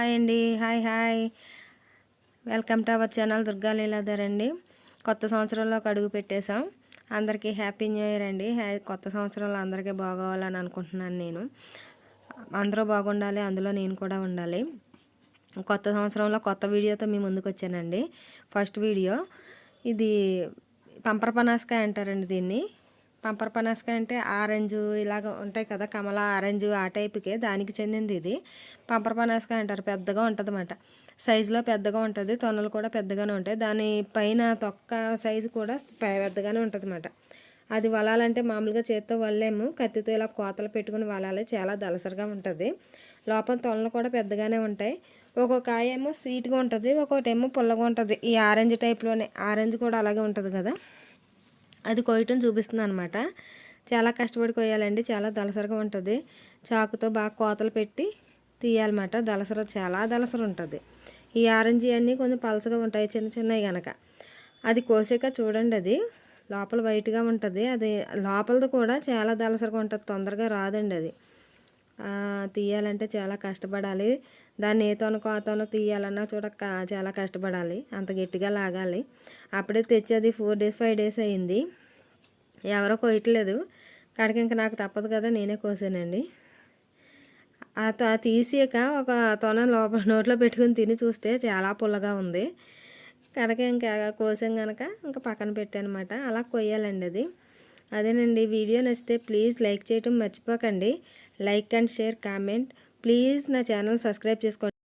Hi అండి. Hi. Welcome to our channel Durga Leeladhar అండి. కొత్త సంవత్సరంలోకి అడుగు పెట్టేశాం. అందరికీ హ్యాపీ న్యూ ఇయర్ అండి. కొత్త సంవత్సరంలో అందరికీ బాగోవాలని అనుకుంటున్నాను నేను. అందరూ బాగుండాలి, అందులో నేను కూడా ఉండాలి. కొత్త సంవత్సరంలో కొత్త వీడియోతో మీ ముందుకు వచ్చానండి. ఫస్ట్ వీడియో ఇది పంపర పనాసకాయ అంటారండి దీన్ని. పంపర పనాసకాయ అంటే ఆరెంజ్ ఇలాగ ఉంటాయి కదా, కమల ఆరెంజ్ ఆ టైపుకే దానికి చెందింది ఇది. పంపర పనాసకాయ అంటారు. పెద్దగా ఉంటుంది అన్నమాట, సైజులో పెద్దగా ఉంటుంది, తొనలు కూడా పెద్దగానే ఉంటాయి. దాని పైన తొక్క సైజు కూడా పెద్దగానే ఉంటుంది అన్నమాట. అది వలాలంటే మామూలుగా చేత్తో వల్లేము, కత్తితో ఇలా కోతలు పెట్టుకుని వలాలి. చాలా దలసరిగా ఉంటుంది. లోపల తొనలు కూడా పెద్దగానే ఉంటాయి. ఒక్కొక్క కాయ ఏమో స్వీట్గా ఉంటుంది, ఒక్కొక్కటి ఏమో పుల్లగా ఉంటుంది. ఈ ఆరెంజ్ టైప్లోనే, ఆరెంజ్ కూడా అలాగే ఉంటుంది కదా, అది కొయ్యటం చూపిస్తుంది అనమాట. చాలా కష్టపడి కొయ్యాలండి, చాలా దలసరిగా ఉంటుంది. చాకుతో బాగా కోతలు పెట్టి తీయాలన్నమాట. చాలా దలసర ఉంటుంది. ఈ ఆరెంజ్ అన్నీ కొంచెం పలసగా ఉంటాయి, చిన్నవి కనుక. అది కోసాక చూడండి, అది లోపల వైట్గా ఉంటుంది. అది లోపలది కూడా చాలా దలసరిగా ఉంటుంది, తొందరగా రాదండి. అది తీయాలంటే చాలా కష్టపడాలి. దాన్ని ఏ తొనకో ఆ తొన తీయాలన్నా చాలా కష్టపడాలి, అంత గట్టిగా లాగాలి. అప్పుడే తెచ్చేది 4 days 5 days అయింది. ఎవరో కోయట్లేదు కాడికి, ఇంకా నాకు తప్పదు కదా, నేనే కోసానండి. తీసాక ఒక తొన నోట్లో పెట్టుకుని తిని చూస్తే చాలా పుల్లగా ఉంది. కనుక ఇంకా కోసాం కనుక ఇంకా పక్కన పెట్టానమాట. అలా కొయ్యాలండి అది. అదేనండి. వీడియో నచ్చితే ప్లీజ్ లైక్ చేయటం మర్చిపోకండి. Like and share comment. Please నా ఛానల్ సబ్స్క్రైబ్ చేసుకోండి.